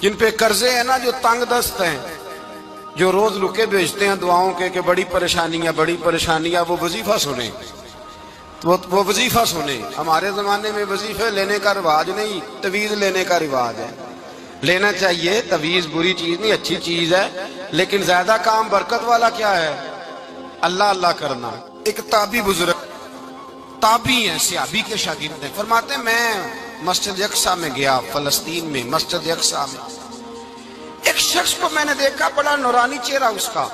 جن پہ قرضے ہیں نا، جو تنگ دست ہیں، جو روز رکے بھیجتے ہیں دعاؤں کے کہ بڑی پریشانیاں، وہ وظیفہ سنیں، وہ وظیفہ سنیں۔ ہمارے زمانے میں وظیفے لینے کا رواج نہیں، تویز لینے کا رواج ہے۔ لینا چاہیے، تویز بری چیز نہیں، اچھی چیز ہے، لیکن زیادہ کام برکت والا کیا ہے؟ اللہ اللہ کرنا۔ ایک تابعی بزرگ، تابعی ہیں، صحابی کے شاگرد ہیں، فرماتے ہیں میں مسجد اقصیٰ میں گیا، فلسطین میں مسجد اقصیٰ میں ایک شخص کو میں نے دیکھا، بڑا نورانی چہرہ اس کا،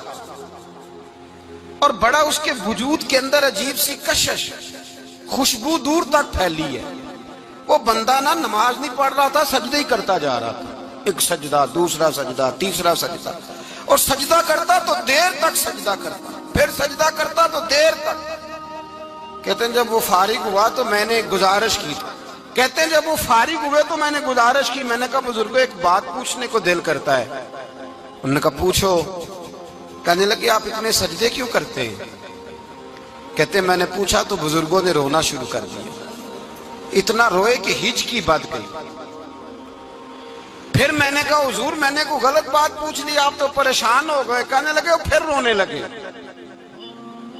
اور بڑا اس کے وجود کے اندر عجیب سی کشش، خوشبو دور تک پھیلی ہے۔ وہ بندہ نا نماز نہیں پڑھ رہا تھا، سجدے ہی کرتا جا رہا تھا، ایک سجدہ، دوسرا سجدہ، تیسرا سجدہ، اور سجدہ کرتا تو دیر تک سجدہ کرتا، پھر سجدہ کرتا تو دیر تک۔ کہتے ہیں جب وہ فارغ ہوا تو میں نے گزارش کی، کہتے ہیں جب وہ فارغ ہوئے تو میں نے گزارش کی، میں نے کہا بزرگوں ایک بات پوچھنے کو دل کرتا ہے۔ انہوں نے کہا پوچھو۔ کہنے لگے آپ اتنے سجدے کیوں کرتے ہیں؟ کہتے ہیں میں نے پوچھا تو بزرگوں نے رونا شروع کر دیا، اتنا روئے کہ ہچکی بد گئی۔ پھر میں نے کہا حضور میں نے کوئی غلط بات پوچھ لی، آپ تو پریشان ہو گئے؟ کہنے لگے وہ پھر رونے لگے۔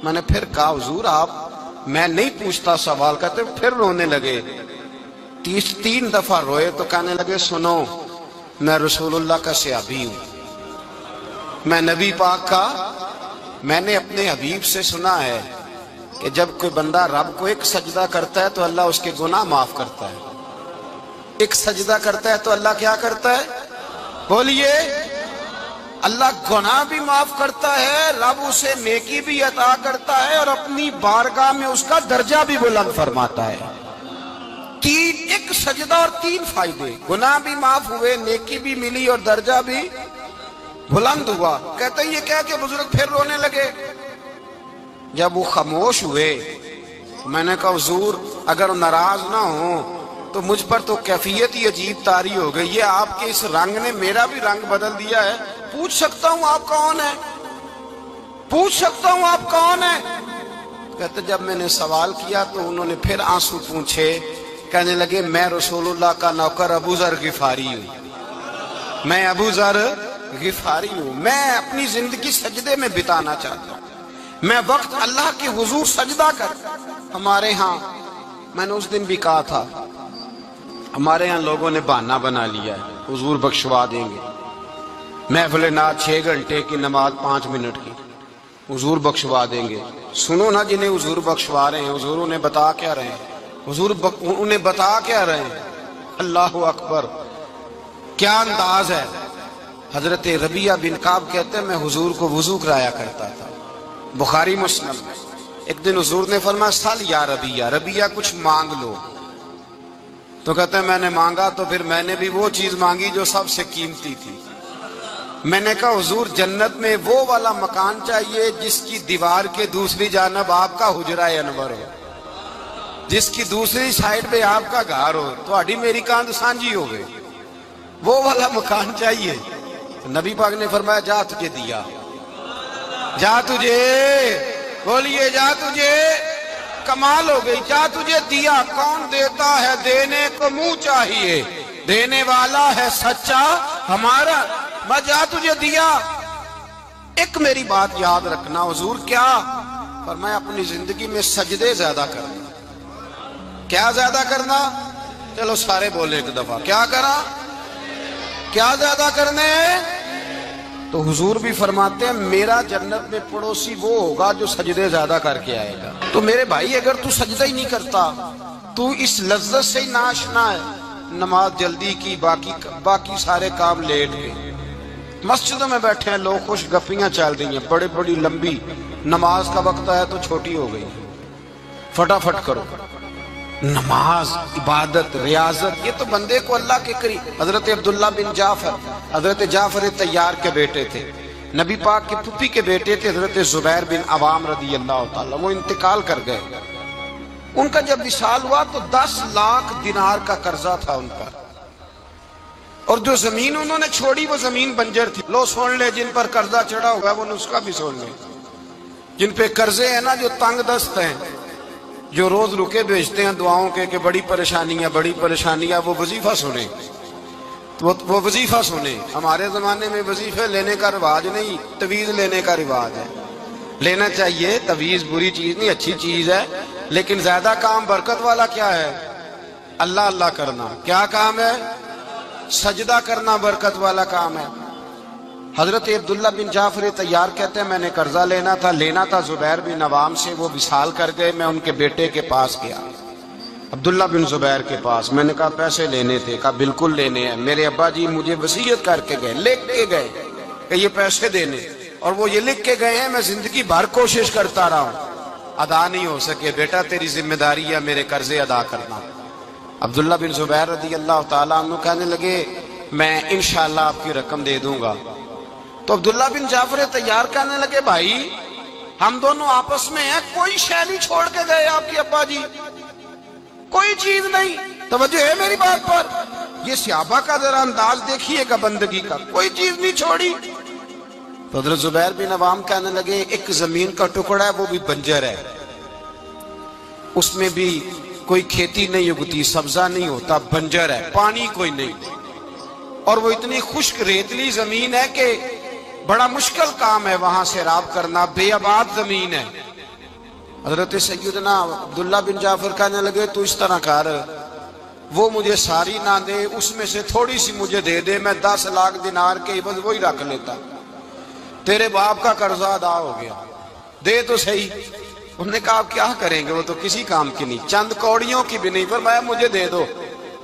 میں نے پھر کہا حضور آپ، میں نہیں پوچھتا سوال، کہتے پھر رونے لگے۔ 3 دفعہ روئے تو کہنے لگے سنو، میں رسول اللہ کا صحابی ہوں، میں نبی پاک کا، میں نے اپنے حبیب سے سنا ہے کہ جب کوئی بندہ رب کو ایک سجدہ کرتا ہے تو اللہ اس کے گناہ معاف کرتا ہے۔ ایک سجدہ کرتا ہے تو اللہ کیا کرتا ہے؟ بولیے، اللہ گناہ بھی معاف کرتا ہے، رب اسے نیکی بھی عطا کرتا ہے، اور اپنی بارگاہ میں اس کا درجہ بھی بلند فرماتا ہے۔ ایک سجدہ اور 3 فائدے، گناہ بھی معاف ہوئے، نیکی بھی ملی، اور درجہ بھی بلند ہوا۔ کہتے ہیں یہ کہہ کہ بزرگ پھر رونے لگے۔ جب وہ خاموش ہوئے میں نے کہا حضور اگر ناراض نہ ہوں تو مجھ پر تو کیفیت ہی عجیب طاری ہو گئی ہے، آپ کے اس رنگ نے میرا بھی رنگ بدل دیا ہے، پوچھ سکتا ہوں آپ کون ہیں؟ پوچھ سکتا ہوں آپ کون ہیں؟ کہتے جب میں نے سوال کیا تو انہوں نے پھر آنسو پوچھے، کہنے لگے میں رسول اللہ کا نوکر ابو ذر غفاری ہوں، میں ابو ذر غفاری ہوں، میں اپنی زندگی سجدے میں بتانا چاہتا ہوں، میں وقت اللہ کے حضور سجدہ کر۔ ہمارے ہاں میں نے اس دن بھی کہا تھا، ہمارے ہاں لوگوں نے بہانہ بنا لیا ہے حضور بخشوا دیں گے، محفل نعت 6 گھنٹے کی، نماز 5 منٹ کی، حضور بخشوا دیں گے۔ سنو نا جنہیں حضور بخشوا رہے ہیں، حضور انہیں بتا کیا رہے ہیں؟ حضور انہیں بتا کیا رہے ہیں؟ اللہ اکبر، کیا انداز ہے! حضرت ربیعہ بن کعب کہتے ہیں میں حضور کو وضو کرایا کرتا تھا، بخاری مسلم۔ ایک دن حضور نے فرمایا سل یا ربیعہ، ربیعہ کچھ مانگ لو، تو کہتے ہیں میں نے مانگا تو پھر میں نے بھی وہ چیز مانگی جو سب سے قیمتی تھی۔ میں نے کہا حضور جنت میں وہ والا مکان چاہیے جس کی دیوار کے دوسری جانب آپ کا حجرہ انور ہو، جس کی دوسری سائیڈ پہ آپ کا گھر ہو، تو اڈی میری کاند سانجی ہو گئی، وہ والا مکان چاہیے۔ نبی پاک نے فرمایا جا تجھے دیا، جا تجھے، بولیے جا تجھے، کمال ہو گئی، جا تجھے دیا۔ کون دیتا ہے؟ دینے کو منہ چاہیے، دینے والا ہے سچا ہمارا، میں جا تجھے دیا۔ ایک میری بات یاد رکھنا، حضور کیا فرمایا؟ اپنی زندگی میں سجدے زیادہ کرنا۔ کیا زیادہ کرنا؟ چلو سارے بولے ایک دفعہ، کیا کرا؟ کیا زیادہ کرنے؟ تو حضور بھی فرماتے ہیں میرا جنت میں پڑوسی وہ ہوگا جو سجدے زیادہ کر کے آئے گا۔ تو میرے بھائی اگر تو سجدہ ہی نہیں کرتا، تو اس لذت سے ہی ناشنا ہے، نماز جلدی کی، باقی سارے کام لیٹ گئے، مسجدوں میں بیٹھے ہیں لوگ، خوش گپیاں چل رہی ہیں، بڑی بڑی لمبی، نماز کا وقت آیا تو چھوٹی ہو گئی، فٹافٹ کرو۔ نماز، عبادت، ریاضت، یہ تو بندے کو اللہ کے قریب۔ حضرت عبداللہ بن جعفر، حضرت جعفر طیار کے بیٹے تھے، نبی پاک کی پھوپھی کے بیٹے تھے، حضرت زبیر بن عوام رضی اللہ تعالیٰ، وہ انتقال کر گئے۔ ان کا جب وصال ہوا تو 10 لاکھ دینار کا قرضہ تھا ان پر، اور جو زمین انہوں نے چھوڑی وہ زمین بنجر تھی۔ لو سن لے، جن پر قرضہ چڑھا ہوگا وہ نسخہ بھی سن لے، جن پہ قرضے ہیں نا، جو تنگ دست ہیں، جو روز رکے بھیجتے ہیں دعاؤں کے کہ بڑی پریشانیاں، وہ وظیفہ سنیں، تو وہ وظیفہ سنے. ہمارے زمانے میں وظیفے لینے کا رواج نہیں، تویز لینے کا رواج ہے. لینا چاہیے، تویز بری چیز نہیں، اچھی چیز ہے، لیکن زیادہ کام برکت والا کیا ہے؟ اللہ اللہ کرنا. کیا کام ہے؟ سجدہ کرنا برکت والا کام ہے. حضرت عبداللہ بن جعفر طیار کہتے ہیں میں نے قرضہ لینا تھا زبیر بن عوام سے. وہ وصال کر گئے. میں ان کے بیٹے کے پاس گیا، عبداللہ بن زبیر کے پاس. میں نے کہا پیسے لینے تھے. کہا بالکل لینے ہیں. میرے ابا جی مجھے وصیت کر کے گئے، لکھ کے گئے کہ یہ پیسے دینے، اور وہ یہ لکھ کے گئے ہیں. میں زندگی بھر کوشش کرتا رہا ہوں، ادا نہیں ہو سکے. بیٹا تیری ذمہ داری ہے میرے قرضے ادا کرنا. عبداللہ بن زبیر رضی اللہ تعالیٰ عنہ کہنے لگے میں انشاءاللہ آپ کی رقم دے دوں گا. تو عبداللہ بن جعفر طیار کہنے لگے بھائی ہم دونوں آپس میں ہیں، کوئی شے نہیں چھوڑ کے گئے آپ کے ابا جی، کوئی چیز نہیں. توجہ ہے میری بات پر؟ یہ صحابہ کا ذرا انداز دیکھیے گا بندگی کا، کوئی چیز نہیں چھوڑی. تو حضرت زبیر بن عوام کہنے لگے ایک زمین کا ٹکڑا ہے، وہ بھی بنجر ہے، اس میں بھی کوئی کھیتی نہیں اگتی، سبزہ نہیں ہوتا، بنجر ہے، پانی کوئی نہیں، اور وہ اتنی خشک ریتلی زمین ہے کہ بڑا مشکل کام ہے وہاں سے سیراب کرنا، بے آباد زمین ہے. حضرت سیدنا عبداللہ بن جعفر کہنے لگے تو اس طرح کر، وہ مجھے ساری نہ دے، اس میں سے تھوڑی سی مجھے دے دے، میں 10 لاکھ دینار کے عوض وہی رکھ لیتا، تیرے باپ کا قرضہ ادا ہو گیا، دے تو صحیح. انہوں نے کہا آپ کیا کریں گے، وہ تو کسی کام کی نہیں، چند کوڑیوں کی بھی نہیں. فرمایا مجھے دے دو،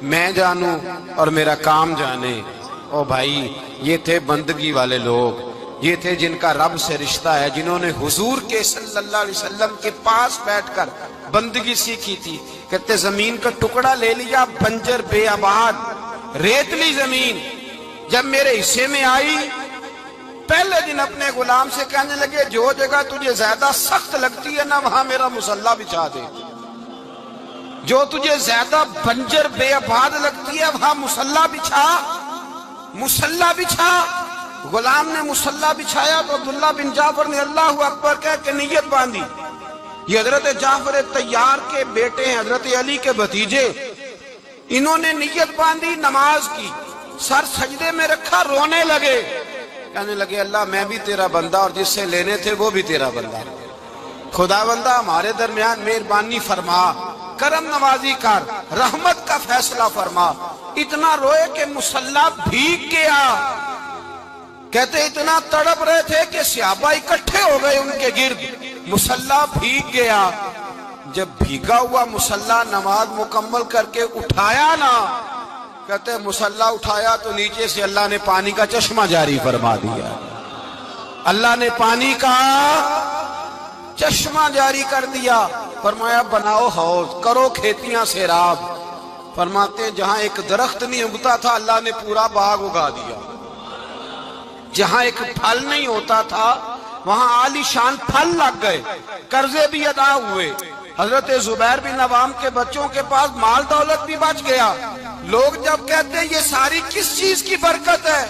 میں جانوں اور میرا کام جانے. او بھائی یہ تھے بندگی والے لوگ، یہ تھے جن کا رب سے رشتہ ہے، جنہوں نے حضور کے صلی اللہ علیہ وسلم کے پاس بیٹھ کر بندگی سیکھی تھی. کہتے زمین کا ٹکڑا لے لیا، بنجر بے آباد ریتلی زمین، جب میرے حصے میں آئی پہلے دن اپنے غلام سے کہنے لگے جو جگہ تجھے زیادہ سخت لگتی ہے نا وہاں میرا مصلی بچھا دے، جو تجھے زیادہ بنجر بے آباد لگتی ہے وہاں مصلی بچھا، مصلی بچھا. غلام نے مصلی بچھایا تو عبداللہ بن جعفر نے اللہ اکبر کہہ کے نیت باندھی. یہ حضرت جعفر طیار کے بیٹے ہیں، حضرت علی کے بھتیجے. انہوں نے نیت باندھی، نماز کی، سر سجدے میں رکھا، رونے لگے، کہنے لگے اللہ میں بھی تیرا بندہ اور جس سے لینے تھے وہ بھی تیرا بندہ، خدا بندہ ہمارے درمیان مہربانی فرما، کرم نوازی کر، رحمت کا فیصلہ فرما. اتنا روئے کہ مصلی بھیگ گیا. کہتے اتنا تڑپ رہے تھے کہ صحابہ اکٹھے ہو گئے ان کے گرد، مصلی بھیگ گیا. جب بھیگا ہوا مصلی نماز مکمل کر کے اٹھایا نا، کہتے مصلی اٹھایا تو نیچے سے اللہ نے پانی کا چشمہ جاری فرما دیا، اللہ نے پانی کا چشمہ جاری کر دیا. فرمایا بناؤ حوض، کرو کھیتیاں سیراب. فرماتے ہیں جہاں ایک درخت نہیں اگتا تھا اللہ نے پورا باغ اگا دیا، جہاں ایک پھل نہیں ہوتا تھا وہاں عالی شان پھل لگ گئے، قرضے بھی ادا ہوئے. حضرت زبیر بن عوام کے بچوں کے پاس مال دولت بھی بچ گیا. لوگ جب کہتے ہیں یہ ساری کس چیز کی برکت ہے،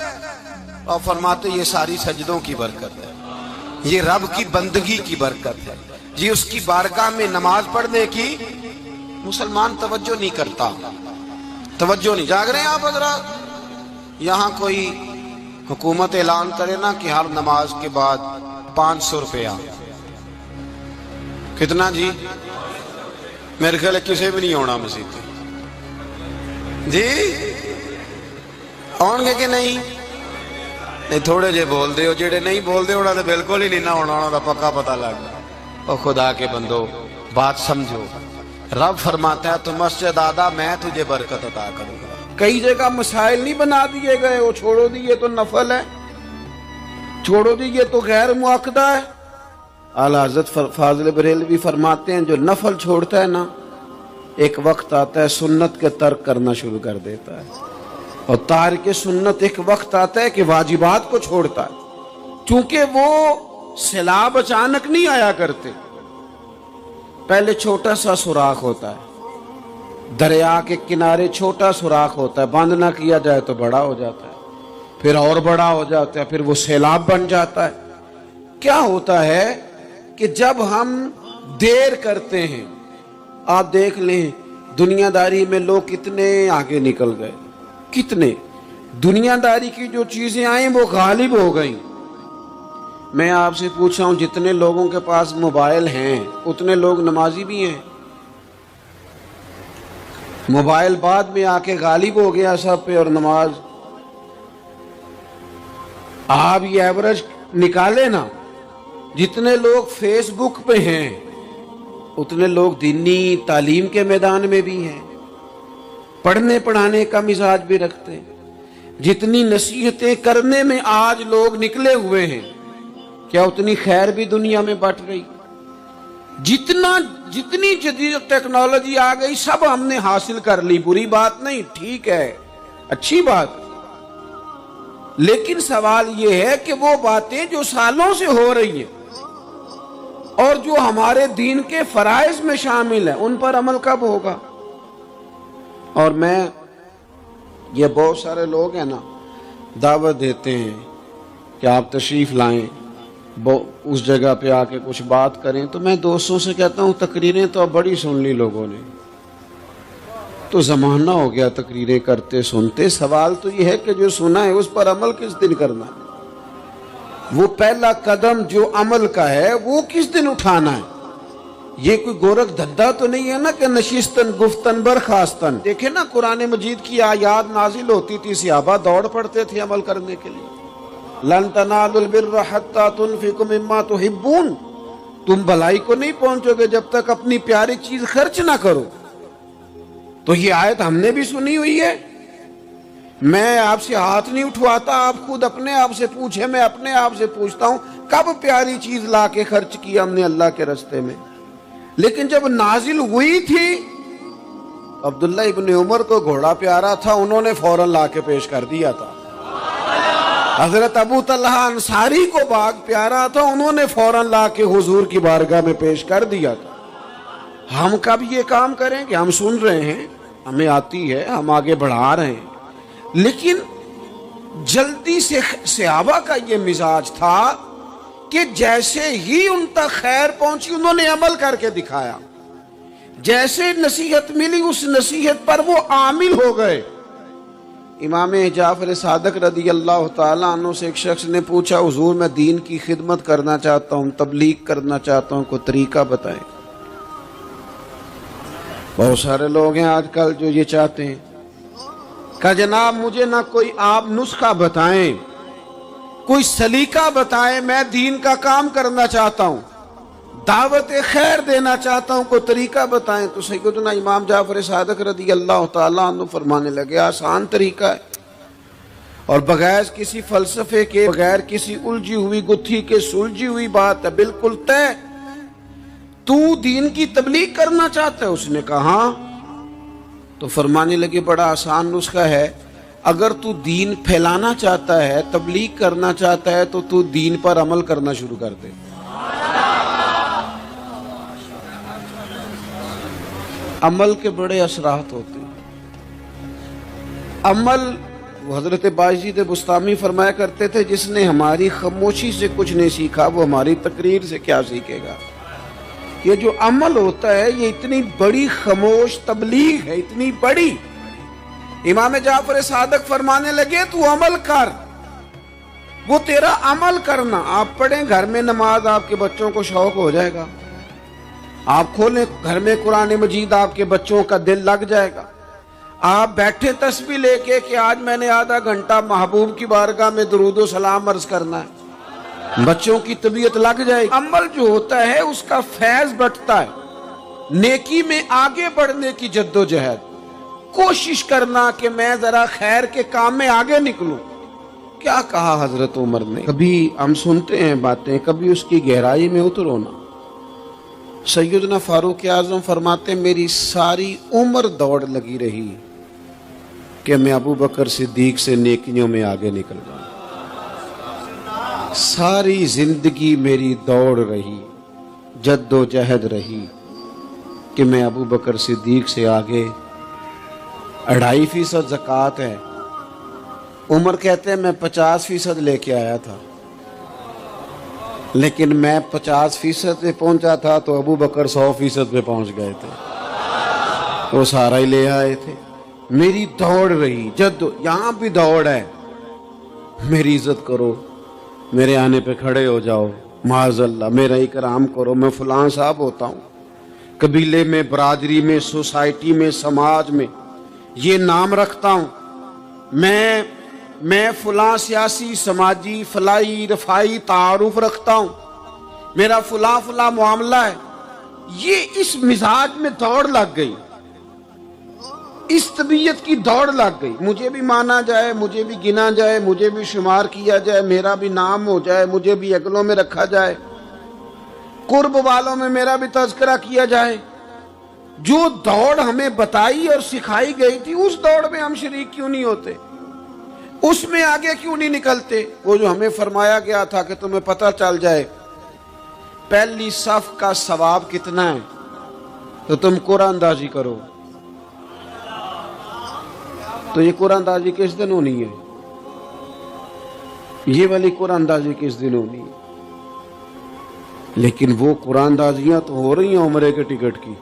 اور فرماتے یہ ساری سجدوں کی برکت ہے، یہ رب کی بندگی کی برکت ہے، یہ اس کی بارگاہ میں نماز پڑھنے کی. مسلمان توجہ نہیں کرتا، توجہ نہیں. جاگ رہے ہیں آپ حضرات؟ یہاں کوئی حکومت اعلان کرے نا کہ ہر نماز کے بعد 500 روپیہ، کتنا جی؟ میرے خیال ہے کسی بھی نہیں ہونا مسجد جی، آؤ گے کہ نہیں؟ تھوڑے جے بول دے ہو، جڑے نہیں بول دے انہوں نے بالکل ہی نہیں نہ ہونا، انہوں نے پکا پتہ لگ گیا. اور خدا کے بندو بات سمجھو، رب فرماتا ہے تو مسجد آدھا میں تجھے برکت عطا کروں گا. کئی جگہ مسائل نہیں بنا دیے گئے، وہ چھوڑو دیئے تو نفل ہے، چھوڑو دیئے تو غیر مؤکدہ ہے. اعلیٰ حضرت فاضل بریلوی فرماتے ہیں جو نفل چھوڑتا ہے نا ایک وقت آتا ہے سنت کے ترک کرنا شروع کر دیتا ہے، اور تارک سنت ایک وقت آتا ہے کہ واجبات کو چھوڑتا ہے. چونکہ وہ سیلاب اچانک نہیں آیا کرتے، پہلے چھوٹا سا سوراخ ہوتا ہے، دریا کے کنارے چھوٹا سوراخ ہوتا ہے، بند نہ کیا جائے تو بڑا ہو جاتا ہے، پھر اور بڑا ہو جاتا ہے، پھر وہ سیلاب بن جاتا ہے. کیا ہوتا ہے کہ جب ہم دیر کرتے ہیں، آپ دیکھ لیں دنیا داری میں لوگ کتنے آگے نکل گئے، کتنے دنیا داری کی جو چیزیں آئیں وہ غالب ہو گئیں. میں آپ سے پوچھ رہا ہوں جتنے لوگوں کے پاس موبائل ہیں اتنے لوگ نمازی بھی ہیں؟ موبائل بعد میں آ کے غالب ہو گیا سب پہ اور نماز. آپ یہ ایوریج نکالے نا، جتنے لوگ فیس بک پہ ہیں اتنے لوگ دینی تعلیم کے میدان میں بھی ہیں، پڑھنے پڑھانے کا مزاج بھی رکھتے ہیں. جتنی نصیحتیں کرنے میں آج لوگ نکلے ہوئے ہیں، کیا اتنی خیر بھی دنیا میں بٹ رہی؟ جتنی جدید ٹیکنالوجی آ گئی سب ہم نے حاصل کر لی، بری بات نہیں، ٹھیک ہے، اچھی بات. لیکن سوال یہ ہے کہ وہ باتیں جو سالوں سے ہو رہی ہیں اور جو ہمارے دین کے فرائض میں شامل ہیں ان پر عمل کب ہوگا؟ اور میں یہ بہت سارے لوگ ہیں نا دعوت دیتے ہیں کہ آپ تشریف لائیں، اس جگہ پہ آ کے کچھ بات کریں، تو میں دوستوں سے کہتا ہوں تقریریں تو اب بڑی سن لی لوگوں نے، تو زمانہ ہو گیا تقریریں کرتے سنتے. سوال تو یہ ہے کہ جو سنا ہے اس پر عمل کس دن کرنا ہے؟ وہ پہلا قدم جو عمل کا ہے وہ کس دن اٹھانا ہے؟ یہ کوئی گورکھ دھندا تو نہیں ہے نا کہ نشستن گفتن برخاستن. دیکھیں نا قرآن مجید کی آیات نازل ہوتی تھی، صحابہ دوڑ پڑتے تھے عمل کرنے کے لیے. لن تنالوا البر حتى تنفقوا مما تحبون، تم بھلائی کو نہیں پہنچو گے جب تک اپنی پیاری چیز خرچ نہ کرو. تو یہ آیت ہم نے بھی سنی ہوئی ہے. میں آپ سے ہاتھ نہیں اٹھواتا، آپ خود اپنے آپ سے پوچھیں، میں اپنے آپ سے پوچھتا ہوں کب پیاری چیز لا کے خرچ کیا ہم نے اللہ کے راستے میں؟ لیکن جب نازل ہوئی تھی، عبداللہ ابن عمر کو گھوڑا پیارا تھا، انہوں نے فوراً لا کے پیش کر دیا تھا. حضرت ابو طلحہ انصاری کو باغ پیارا تھا، انہوں نے فوراً لا کے حضور کی بارگاہ میں پیش کر دیا تھا. ہم کب یہ کام کریں کہ ہم سن رہے ہیں، ہمیں آتی ہے، ہم آگے بڑھا رہے ہیں، لیکن جلدی سے صحابہ کا یہ مزاج تھا کہ جیسے ہی ان تک خیر پہنچی انہوں نے عمل کر کے دکھایا. جیسے نصیحت ملی اس نصیحت پر وہ عامل ہو گئے. امام جعفر صادق رضی اللہ تعالیٰ عنہ سے ایک شخص نے پوچھا، حضور میں دین کی خدمت کرنا چاہتا ہوں، تبلیغ کرنا چاہتا ہوں، کوئی طریقہ بتائیں. بہت سارے لوگ ہیں آج کل جو یہ چاہتے ہیں کہ جناب مجھے نہ کوئی آپ نسخہ بتائیں، کوئی سلیقہ بتائیں، میں دین کا کام کرنا چاہتا ہوں، دعوت خیر دینا چاہتا ہوں، کوئی طریقہ بتائیں. تو سیدنا امام جعفر صادق رضی اللہ تعالیٰ عنہ فرمانے لگے، آسان طریقہ ہے اور بغیر کسی فلسفے کے، بغیر کسی الجھی ہوئی گتھی کے سلجھی ہوئی بات ہے، بالکل طے. تو دین کی تبلیغ کرنا چاہتا ہے؟ اس نے کہا ہاں. تو فرمانے لگے بڑا آسان نسخہ ہے، اگر تو دین پھیلانا چاہتا ہے، تبلیغ کرنا چاہتا ہے، تو دین پر عمل کرنا شروع کر دے. عمل کے بڑے اثرات ہوتے ہیں. عمل، حضرت باجید بستامی فرمایا کرتے تھے، جس نے ہماری خاموشی سے کچھ نہیں سیکھا وہ ہماری تقریر سے کیا سیکھے گا. یہ جو عمل ہوتا ہے یہ اتنی بڑی خاموش تبلیغ ہے، اتنی بڑی. امام جعفر صادق فرمانے لگے تو عمل کر، وہ تیرا عمل کرنا. آپ پڑھیں گھر میں نماز، آپ کے بچوں کو شوق ہو جائے گا. آپ کھولیں گھر میں قرآن مجید، آپ کے بچوں کا دل لگ جائے گا. آپ بیٹھے تسبیح لے کے کہ آج میں نے آدھا گھنٹہ محبوب کی بارگاہ میں درود و سلام عرض کرنا ہے، بچوں کی طبیعت لگ جائے گی. عمل جو ہوتا ہے اس کا فیض بٹتا ہے. نیکی میں آگے بڑھنے کی جد و جہد، کوشش کرنا کہ میں ذرا خیر کے کام میں آگے نکلوں. کیا کہا حضرت عمر نے؟ کبھی ہم سنتے ہیں باتیں، کبھی اس کی گہرائی میں اترو نا. سیدنا فاروق اعظم فرماتے میری ساری عمر دوڑ لگی رہی کہ میں ابو بکر صدیق سے نیکیوں میں آگے نکل جاؤں. ساری زندگی میری دوڑ رہی، جد و جہد رہی کہ میں ابو بکر صدیق سے آگے. 2.5% زکوٰۃ ہے. عمر کہتے ہیں میں 50% لے کے آیا تھا، لیکن میں 50% پہ پہنچا تھا تو ابو بکر 100% پہ پہنچ گئے تھے، وہ سارا ہی لے آئے تھے. میری دوڑ رہی یہاں بھی دوڑ ہے. میری عزت کرو, میرے آنے پہ کھڑے ہو جاؤ, معاذ اللہ میرا اکرام کرو, میں فلاں صاحب ہوتا ہوں. قبیلے میں, برادری میں, سوسائٹی میں, سماج میں یہ نام رکھتا ہوں. میں فلاں سیاسی, سماجی, فلاحی, رفائی تعارف رکھتا ہوں. میرا فلاں معاملہ ہے. یہ اس مزاج میں دوڑ لگ گئی, اس طبیعت کی دوڑ لگ گئی. مجھے بھی مانا جائے, مجھے بھی گنا جائے, مجھے بھی شمار کیا جائے, میرا بھی نام ہو جائے, مجھے بھی اگلوں میں رکھا جائے, قرب والوں میں میرا بھی تذکرہ کیا جائے. جو دوڑ ہمیں بتائی اور سکھائی گئی تھی, اس دوڑ میں ہم شریک کیوں نہیں ہوتے؟ اس میں آگے کیوں نہیں نکلتے؟ وہ جو ہمیں فرمایا گیا تھا کہ تمہیں پتہ چل جائے پہلی صف کا ثواب کتنا ہے تو تم قرآن اندازی کرو. تو یہ قرآن اندازی کس دن ہونی ہے؟ یہ والی قرآن اندازی کس دن ہونی ہے؟ لیکن وہ قرآن اندازیاں تو ہو رہی ہیں عمرے کے ٹکٹ کی.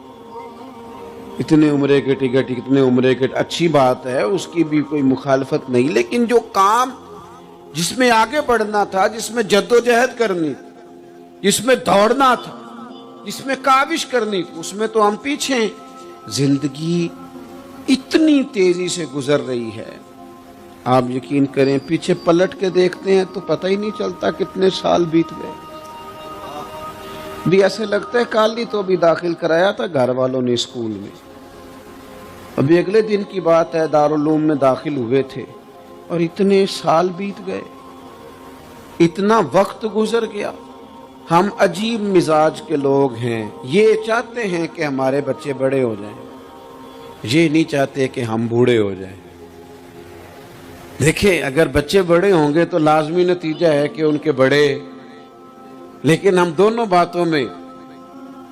اتنے عمرے کے ٹکٹ, اتنے عمرے کے, اچھی بات ہے, اس کی بھی کوئی مخالفت نہیں. لیکن جو کام جس میں آگے بڑھنا تھا, جس میں جد و جہد کرنی, جس میں دوڑنا تھا, جس میں کاوش کرنی تھی, اس میں تو ہم پیچھے ہیں. زندگی اتنی تیزی سے گزر رہی ہے, آپ یقین کریں پیچھے پلٹ کے دیکھتے ہیں تو پتہ ہی نہیں چلتا کتنے سال بیت گئے. بھی ایسے لگتا ہے کل ہی تو ابھی داخل کرایا تھا گھر والوں نے اسکول میں, ابھی اگلے دن کی بات ہے دارالعلوم میں داخل ہوئے تھے اور اتنے سال بیت گئے, اتنا وقت گزر گیا. ہم عجیب مزاج کے لوگ ہیں, یہ چاہتے ہیں کہ ہمارے بچے بڑے ہو جائیں, یہ نہیں چاہتے کہ ہم بوڑھے ہو جائیں. دیکھیں اگر بچے بڑے ہوں گے تو لازمی نتیجہ ہے کہ ان کے بڑے, لیکن ہم دونوں باتوں میں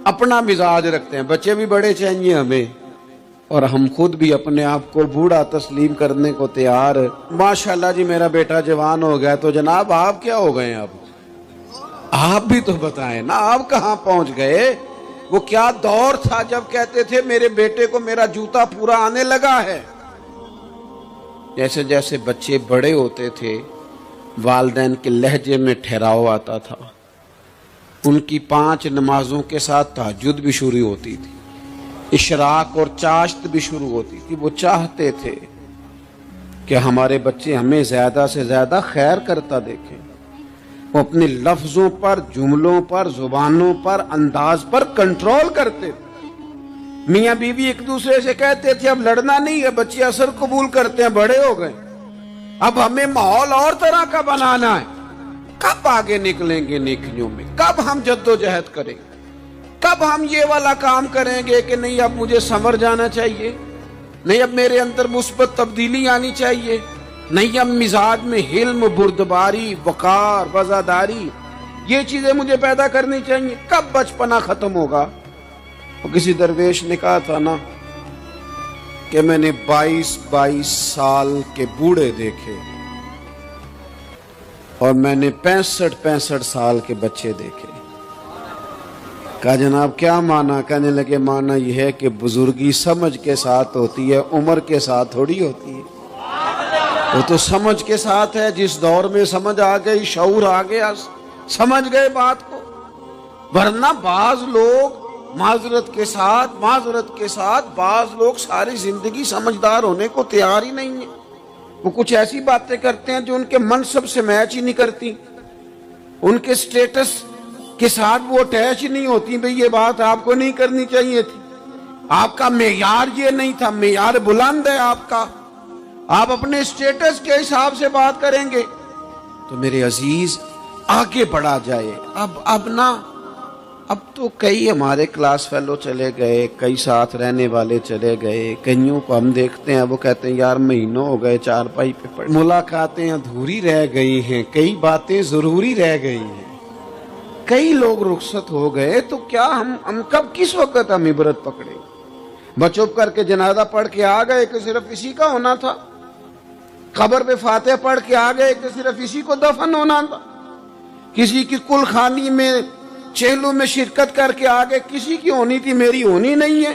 اپنا مزاج رکھتے ہیں. بچے بھی بڑے چاہیے ہمیں اور ہم خود بھی اپنے آپ کو بوڑھا تسلیم کرنے کو تیار. ماشاءاللہ جی میرا بیٹا جوان ہو گیا, تو جناب آپ کیا ہو گئے؟ اب آپ بھی تو بتائیں نا, آپ کہاں پہنچ گئے؟ وہ کیا دور تھا جب کہتے تھے میرے بیٹے کو میرا جوتا پورا آنے لگا ہے. جیسے جیسے بچے بڑے ہوتے تھے والدین کے لہجے میں ٹھہراؤ آتا تھا. ان کی 5 نمازوں کے ساتھ تہجد بھی شروع ہوتی تھی, اشراق اور چاشت بھی شروع ہوتی تھی. وہ چاہتے تھے کہ ہمارے بچے ہمیں زیادہ سے زیادہ خیر کرتا دیکھیں. وہ اپنے لفظوں پر, جملوں پر, زبانوں پر, انداز پر کنٹرول کرتے تھے. میاں بیوی ایک دوسرے سے کہتے تھے اب لڑنا نہیں ہے, بچے اثر قبول کرتے ہیں, بڑے ہو گئے, اب ہمیں ماحول اور طرح کا بنانا ہے. کب آگے نکلیں گے نیکیوں میں؟ کب ہم جد و جہد کریں گے؟ کب ہم یہ والا کام کریں گے کہ نہیں اب مجھے سنور جانا چاہیے, نہیں اب میرے اندر مثبت تبدیلی آنی چاہیے, نہیں اب مزاج میں حلم, بردباری, وقار, وفاداری, یہ چیزیں مجھے پیدا کرنی چاہیے. کب بچپنا ختم ہوگا؟ کسی درویش نے کہا تھا نا کہ میں نے 22 سال کے بوڑھے دیکھے اور میں نے 65 سال کے بچے دیکھے. کہا جناب کیا معنی؟ کہنے لگے معنی یہ ہے کہ بزرگی سمجھ کے ساتھ ہوتی ہے, عمر کے ساتھ تھوڑی ہوتی ہے. وہ تو سمجھ کے ساتھ ہے, جس دور میں سمجھ آ گئی, شعور آ گیا, سمجھ گئے بات کو. ورنہ بعض لوگ معذرت کے ساتھ بعض لوگ ساری زندگی سمجھدار ہونے کو تیار ہی نہیں ہیں. وہ کچھ ایسی باتیں کرتے ہیں جو ان کے منصب سے میچ ہی نہیں کرتی, ان کے سٹیٹس کے ساتھ وہ اٹیچ ہی نہیں ہوتی. بھئی یہ بات آپ کو نہیں کرنی چاہیے تھی, آپ کا معیار یہ نہیں تھا, معیار بلند ہے آپ کا, آپ اپنے سٹیٹس کے حساب سے بات کریں گے. تو میرے عزیز آگے بڑھا جائے. اب تو کئی ہمارے کلاس فیلو چلے گئے, کئی ساتھ رہنے والے چلے گئے, کئیوں کو ہم دیکھتے ہیں وہ کہتے ہیں یار مہینوں ہو گئے چارپائی پہ پڑے, ملاقاتیں ادھوری رہ گئی ہیں, کئی باتیں ضروری رہ گئی ہیں, کئی لوگ رخصت ہو گئے. تو کیا ہم کب کس وقت ہم عبرت پکڑیں؟ بچپ کر کے جنازہ پڑھ کے آ گئے کہ صرف اسی کا ہونا تھا, قبر پہ فاتحہ پڑھ کے آ گئے کہ صرف اسی کو دفن ہونا تھا, کسی کی کل خانی میں چہلوں میں شرکت کر کے آگے کسی کی ہونی تھی, میری ہونی نہیں ہے.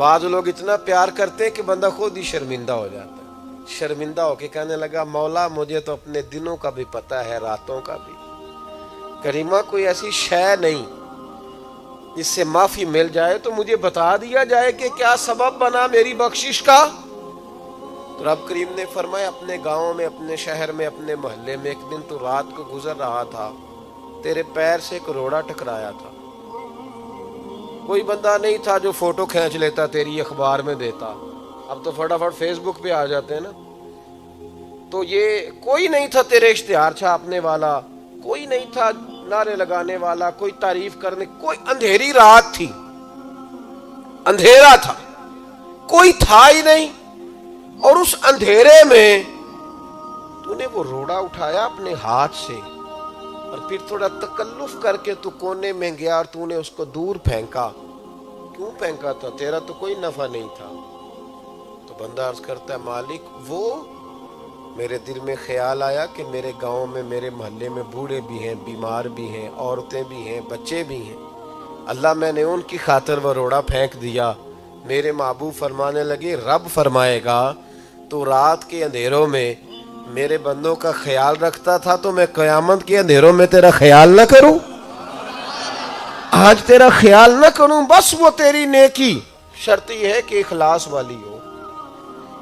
بعض لوگ اتنا پیار کرتے ہیں کہ بندہ خود ہی شرمندہ ہو جاتا ہے، شرمندہ ہو کے کہنے لگا مولا مجھے تو اپنے دنوں کا بھی پتہ ہے، راتوں کا بھی، کریمہ کوئی ایسی شے نہیں جس سے معافی مل جائے تو مجھے بتا دیا جائے کہ کیا سبب بنا میری بخشش کا۔ تو رب کریم نے فرمایا اپنے گاؤں میں، اپنے شہر میں، اپنے محلے میں ایک دن تو رات کو گزر رہا تھا، تیرے پیر سے ایک روڑا ٹکرایا تھا، کوئی بندہ نہیں تھا جو فوٹو کھینچ لیتا تیری اخبار میں دیتا، اب تو فٹافٹ فیس بک پہ آ جاتے ہیں نا، تو یہ کوئی نہیں تھا تیرے اشتہار چھاپنے والا، کوئی نہیں تھا نعرے لگانے والا، کوئی تعریف کرنے، کوئی اندھیری رات تھی، اندھیرا تھا، کوئی تھا ہی نہیں، اور اس اندھیرے میں تو نے وہ روڑا اٹھایا اپنے ہاتھ سے اور پھر تھوڑا تکلف کر کے تو کونے میں گیا اور تو نے اس کو دور پھینکا۔ کیوں پھینکا تھا؟ تیرا تو کوئی نفع نہیں تھا۔ تو بندہ عرض کرتا ہے مالک وہ میرے دل میں خیال آیا کہ میرے گاؤں میں، میرے محلے میں بوڑھے بھی ہیں، بیمار بھی ہیں، عورتیں بھی ہیں، بچے بھی ہیں، اللہ میں نے ان کی خاطر وہ روڑا پھینک دیا۔ میرے محبوب فرمانے لگے رب فرمائے گا تو رات کے اندھیروں میں میرے بندوں کا خیال رکھتا تھا تو میں قیامت کے اندھیروں میں تیرا خیال نہ کروں؟ آج تیرا خیال نہ کروں؟ بس وہ تیری نیکی، شرط یہ ہے کہ اخلاص والی ہو،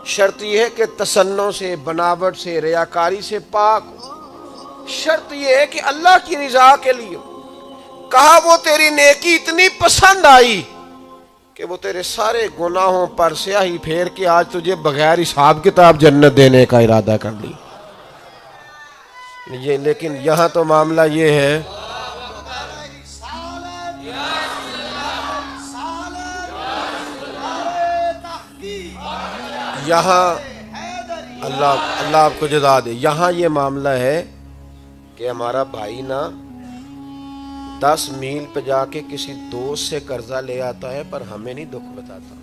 شرط یہ ہے کہ تصنع سے، بناوٹ سے، ریاکاری سے پاک ہو، شرط یہ ہے کہ اللہ کی رضا کے لیے ہو۔ کہا وہ تیری نیکی اتنی پسند آئی کہ وہ تیرے سارے گناہوں پر سیاہی پھیر کے آج تجھے بغیر حساب کتاب جنت دینے کا ارادہ کر لی۔ لیکن یہاں تو معاملہ یہ ہے یہاں اللہ آپ کو جزا دے، یہاں یہ معاملہ ہے کہ ہمارا بھائی نا 10 میل پہ جا کے کسی دوست سے قرضہ لے آتا ہے پر ہمیں نہیں دکھ بتاتا،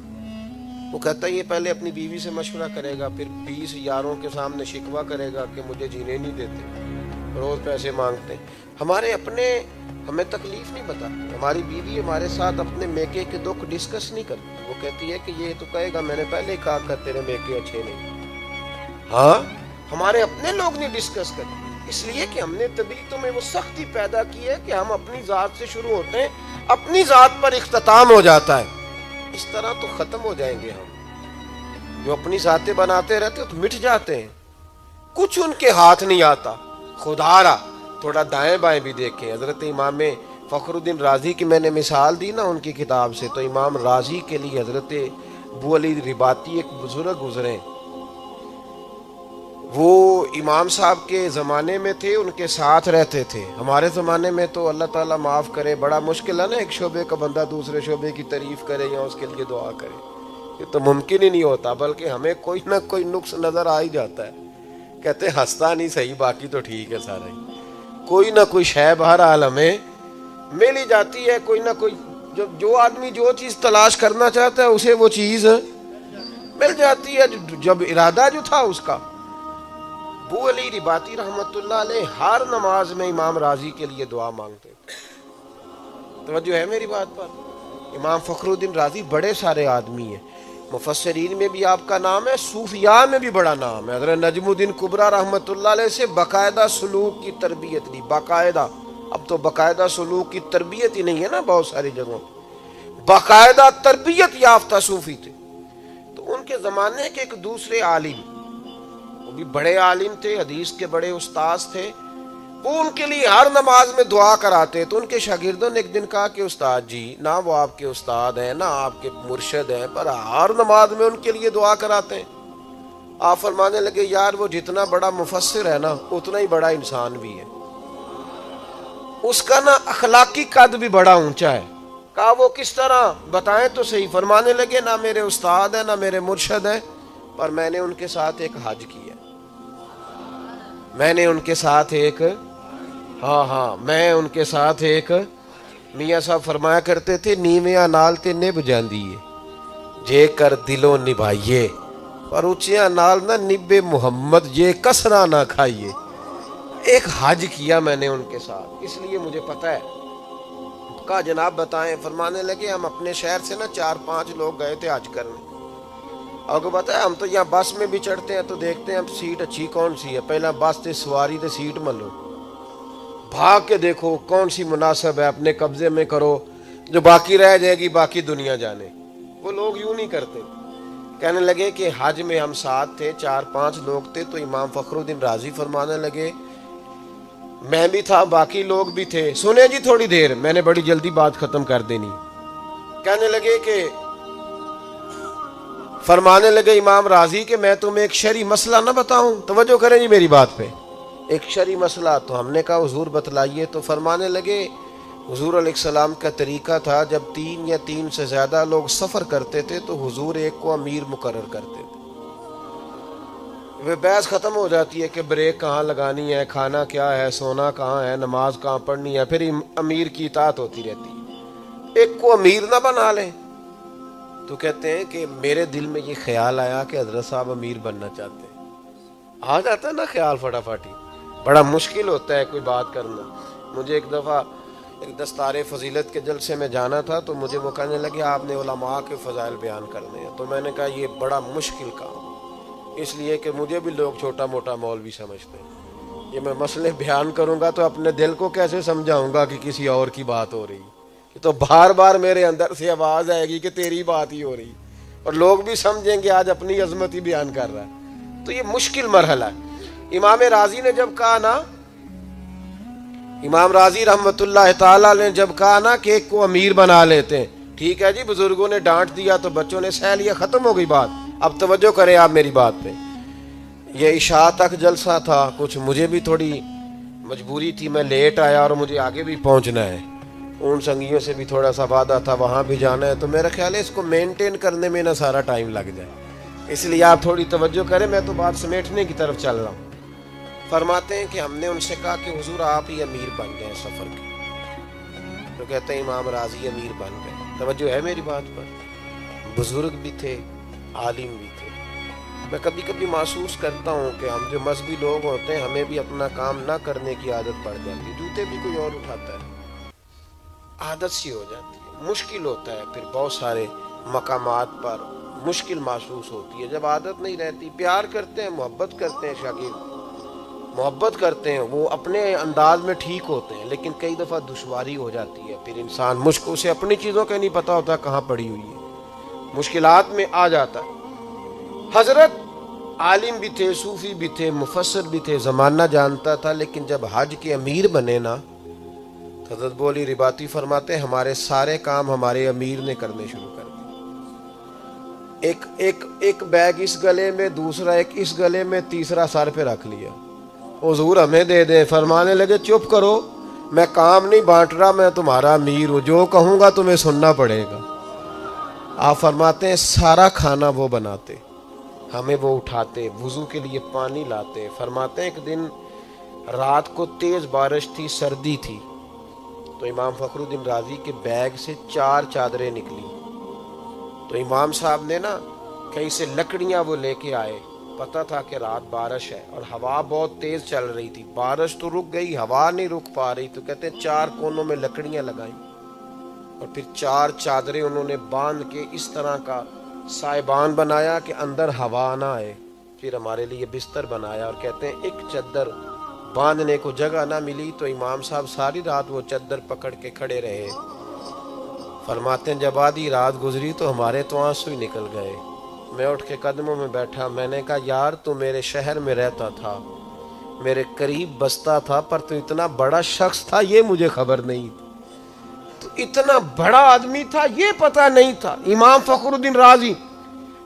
وہ کہتا ہے یہ پہلے اپنی بیوی سے مشورہ کرے گا، پھر 20 یاروں کے سامنے شکوہ کرے گا کہ مجھے جینے نہیں دیتے، روز پیسے مانگتے ہیں۔ ہمارے اپنے ہمیں تکلیف نہیں بتاتی، ہماری بیوی ہمارے ساتھ اپنے میکے کے دکھ ڈسکس نہیں کرتی، وہ کہتی ہے کہ یہ تو کہے گا میں نے پہلے ہی کہا کہ تیرے میکے اچھے نہیں۔ ہاں ہمارے اپنے لوگ نہیں ڈسکس کرتے، اس لیے کہ ہم نے طبیعتوں میں وہ سختی پیدا کی ہے کہ ہم اپنی ذات سے شروع ہوتے ہیں، اپنی ذات پر اختتام ہو جاتا ہے۔ اس طرح تو ختم ہو جائیں گے ہم، جو اپنی ذاتیں بناتے رہتے تو مٹ جاتے ہیں، کچھ ان کے ہاتھ نہیں آتا۔ خدا را تھوڑا دائیں بائیں بھی دیکھیں، حضرت امام فخر الدین رازی کی میں نے مثال دی نا ان کی کتاب سے، تو امام رازی کے لیے حضرت ابو علی رباطی ایک بزرگ گزرے، وہ امام صاحب کے زمانے میں تھے، ان کے ساتھ رہتے تھے۔ ہمارے زمانے میں تو اللہ تعالیٰ معاف کرے بڑا مشکل ہے نا، ایک شعبے کا بندہ دوسرے شعبے کی تعریف کرے یا اس کے لیے دعا کرے، یہ تو ممکن ہی نہیں ہوتا، بلکہ ہمیں کوئی نہ کوئی نقص نظر آ ہی جاتا ہے، کہتے ہیں ہنستا نہیں صحیح باقی تو ٹھیک ہے سارا ہی، کوئی نہ کوئی شے بہرحال ہمیں مل ہی جاتی ہے، کوئی نہ کوئی جو آدمی جو چیز تلاش کرنا چاہتا ہے اسے وہ چیز مل جاتی ہے، جب ارادہ جو تھا اس کا۔ ابو علی رباطی رحمت اللہ علیہ ہر نماز میں امام راضی کے لیے دعا مانگتے تھے، توجہ ہے میری بات پر؟ امام فخر الدین رازی بڑے سارے آدمی ہیں، مفسرین میں بھی آپ کا نام ہے، صوفیاء میں بھی بڑا نام ہے۔ حضرت نجم الدین کبریٰ رحمت اللہ علیہ سے باقاعدہ سلوک کی تربیت لی، باقاعدہ، اب تو باقاعدہ سلوک کی تربیت ہی نہیں ہے نا بہت ساری جگہوں، باقاعدہ تربیت یافتہ صوفی تھے۔ تو ان کے زمانے کے ایک دوسرے عالم، وہ بھی بڑے عالم تھے، حدیث کے بڑے استاذ تھے، وہ ان کے لیے ہر نماز میں دعا کراتے۔ تو ان کے شاگردوں نے ایک دن کہا کہ استاد جی نہ وہ آپ کے استاد ہیں نہ آپ کے مرشد ہیں، پر ہر نماز میں ان کے لیے دعا کراتے ہیں۔ آپ فرمانے لگے یار وہ جتنا بڑا مفسر ہے نا اتنا ہی بڑا انسان بھی ہے، اس کا نا اخلاقی قد بھی بڑا اونچا ہے۔ کہا وہ کس طرح بتائیں تو صحیح؟ فرمانے لگے نہ میرے استاد ہیں نہ میرے مرشد ہیں، پر میں نے ان کے ساتھ ایک حج کیا، میں نے ان کے ساتھ ایک میں ان کے ساتھ ایک میاں صاحب فرمایا کرتے تھے نیویاں نال تے نبھ جاندی ہے جے کر دلوں نبھائیے، پر اونچیاں نال نہ نبے محمد جے کسرا نہ کھائیے۔ ایک حج کیا میں نے ان کے ساتھ، اس لیے مجھے پتہ ہے کہا جناب بتائیں. فرمانے لگے ہم اپنے شہر سے نا 4-5 لوگ گئے تھے حج کرنے. اور کو بتایا ہم تو یہاں بس میں بھی چڑھتے ہیں تو دیکھتے ہیں اب سیٹ اچھی کون سی ہے, پہلا بس تے سواری تے سیٹ ملو, بھاگ کے دیکھو کون سی مناسب ہے, اپنے قبضے میں کرو, جو باقی رہ جائے گی باقی دنیا جانے. وہ لوگ یوں نہیں کرتے. کہنے لگے کہ حج میں ہم ساتھ تھے, 4-5 لوگ تھے, تو امام فخر الدین رازی فرمانے لگے میں بھی تھا باقی لوگ بھی تھے. سنیں جی تھوڑی دیر, میں نے بڑی جلدی بات ختم کر دینی. کہنے لگے کہ فرمانے لگے امام رازی کہ میں تمہیں ایک شرعی مسئلہ نہ بتاؤں. توجہ کریں جی میری بات پہ. ایک شرعی مسئلہ. تو ہم نے کہا حضور بتلائیے. تو فرمانے لگے حضور علیہ السلام کا طریقہ تھا جب 3 یا 3 سے زیادہ لوگ سفر کرتے تھے تو حضور ایک کو امیر مقرر کرتے تھے. وہ بحث ختم ہو جاتی ہے کہ بریک کہاں لگانی ہے, کھانا کیا ہے, سونا کہاں ہے, نماز کہاں پڑھنی ہے, پھر امیر کی اطاعت ہوتی رہتی ہے. ایک کو امیر نہ بنا لیں. تو کہتے ہیں کہ میرے دل میں یہ خیال آیا کہ حضرت صاحب امیر بننا چاہتے ہیں. آ جاتا ہے نا خیال فٹافٹ ہی. بڑا مشکل ہوتا ہے کوئی بات کرنا. مجھے ایک دفعہ ایک دستار فضیلت کے جلسے میں جانا تھا تو مجھے وہ کہنے لگے آپ نے علماء کے فضائل بیان کرنے ہیں. تو میں نے کہا یہ بڑا مشکل کام, اس لیے کہ مجھے بھی لوگ چھوٹا موٹا مولوی سمجھتے ہیں. یہ میں مسئلے بیان کروں گا تو اپنے دل کو کیسے سمجھاؤں گا کہ کسی اور کی بات ہو رہی. تو بار بار میرے اندر سے آواز آئے گی کہ تیری بات ہی ہو رہی, اور لوگ بھی سمجھیں گے آج اپنی عظمت ہی بیان کر رہا ہے. تو یہ مشکل مرحلہ ہے. امام راضی نے جب کہا نا, امام راضی رحمت اللہ تعالی نے جب کہا نا کہ ایک کو امیر بنا لیتے ہیں, ٹھیک ہے جی بزرگوں نے ڈانٹ دیا تو بچوں نے سہ لیا, ختم ہو گئی بات. اب توجہ کریں آپ میری بات پہ. یہ عشاء تک جلسہ تھا, کچھ مجھے بھی تھوڑی مجبوری تھی, میں لیٹ آیا اور مجھے آگے بھی پہنچنا ہے, ان سنگیوں سے بھی تھوڑا سا وعدہ تھا, وہاں بھی جانا ہے. تو میرا خیال ہے اس کو مینٹین کرنے میں نہ سارا ٹائم لگ جائے, اس لیے آپ تھوڑی توجہ کریں, میں تو بات سمیٹنے کی طرف چل رہا ہوں. فرماتے ہیں کہ ہم نے ان سے کہا کہ حضور آپ ہی امیر بن گئے سفر کے. تو کہتے ہیں امام راضی امیر بن گئے. توجہ ہے میری بات پر. بزرگ بھی تھے, عالم بھی تھے. میں کبھی کبھی محسوس کرتا ہوں کہ ہم جو مذہبی لوگ ہوتے ہیں ہمیں بھی اپنا کام نہ کرنے کی عادت پڑ جاتی ہے. جوتے بھی کوئی اور اٹھاتا ہے, عادت سی ہو جاتی ہے, مشکل ہوتا ہے. پھر بہت سارے مقامات پر مشکل محسوس ہوتی ہے جب عادت نہیں رہتی. پیار کرتے ہیں, محبت کرتے ہیں, شاگرد محبت کرتے ہیں, وہ اپنے انداز میں ٹھیک ہوتے ہیں, لیکن کئی دفعہ دشواری ہو جاتی ہے. پھر انسان مشکل سے اپنی چیزوں کا نہیں پتہ ہوتا کہاں پڑی ہوئی ہے, مشکلات میں آ جاتا ہے. حضرت عالم بھی تھے, صوفی بھی تھے, مفسر بھی تھے, زمانہ جانتا تھا, لیکن جب حج کے امیر بنے نا, حضرت بولی رباطی فرماتے ہمارے سارے کام ہمارے امیر نے کرنے شروع کر دیے. ایک بیگ اس گلے میں, دوسرا ایک اس گلے میں, تیسرا سر پہ رکھ لیا, حضور ہمیں دے دیں. فرمانے لگے چپ کرو, میں کام نہیں بانٹ رہا, میں تمہارا امیر ہوں, جو کہوں گا تمہیں سننا پڑے گا. آپ فرماتے ہیں سارا کھانا وہ بناتے, ہمیں وہ اٹھاتے, وضو کے لیے پانی لاتے. فرماتے ہیں ایک دن رات کو تیز بارش تھی, سردی تھی, تو امام فخر الدین رازی کے بیگ سے 4 چادریں نکلی. تو امام صاحب نے نا کہیں سے لکڑیاں وہ لے کے آئے, پتہ تھا کہ رات بارش ہے اور ہوا بہت تیز چل رہی تھی. بارش تو رک گئی, ہوا نہیں رک پا رہی, تو کہتے ہیں 4 کونوں میں لکڑیاں لگائیں اور پھر 4 چادریں انہوں نے باندھ کے اس طرح کا سائبان بنایا کہ اندر ہوا نہ آئے. پھر ہمارے لیے بستر بنایا, اور کہتے ہیں ایک چادر باندھنے کو جگہ نہ ملی تو امام صاحب ساری رات وہ چادر پکڑ کے کھڑے رہے. فرماتے ہیں جب آدھی رات گزری تو ہمارے تو آنسو ہی نکل گئے. میں اٹھ کے قدموں میں بیٹھا, میں نے کہا یار تو میرے شہر میں رہتا تھا, میرے قریب بستا تھا, پر تو اتنا بڑا شخص تھا یہ مجھے خبر نہیں تھی, تو اتنا بڑا آدمی تھا یہ پتہ نہیں تھا. امام فخر الدین رازی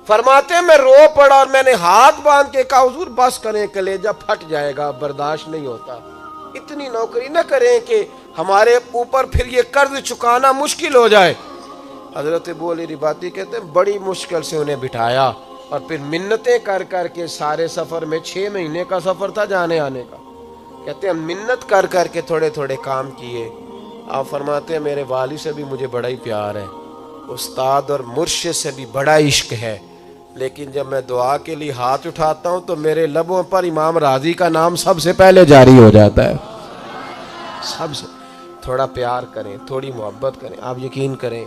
فرماتے ہیں میں رو پڑا اور میں نے ہاتھ باندھ کے کہا حضور بس کریں, کلیجہ پھٹ جائے گا, برداشت نہیں ہوتا. اتنی نوکری نہ کریں کہ ہمارے اوپر پھر یہ قرض چکانا مشکل ہو جائے. حضرت بولی رباطی کہتے ہیں بڑی مشکل سے انہیں بٹھایا اور پھر منتیں کر کر کے سارے سفر میں 6 مہینے کا سفر تھا جانے آنے کا. کہتے ہیں منت کر کر کے تھوڑے تھوڑے کام کیے. آپ فرماتے ہیں میرے والد سے بھی مجھے بڑا ہی پیار ہے, استاد اور مرشد سے بھی بڑا عشق ہے, لیکن جب میں دعا کے لیے ہاتھ اٹھاتا ہوں تو میرے لبوں پر امام راضی کا نام سب سے پہلے جاری ہو جاتا ہے. سب سے تھوڑا پیار کریں, تھوڑی محبت کریں. آپ یقین کریں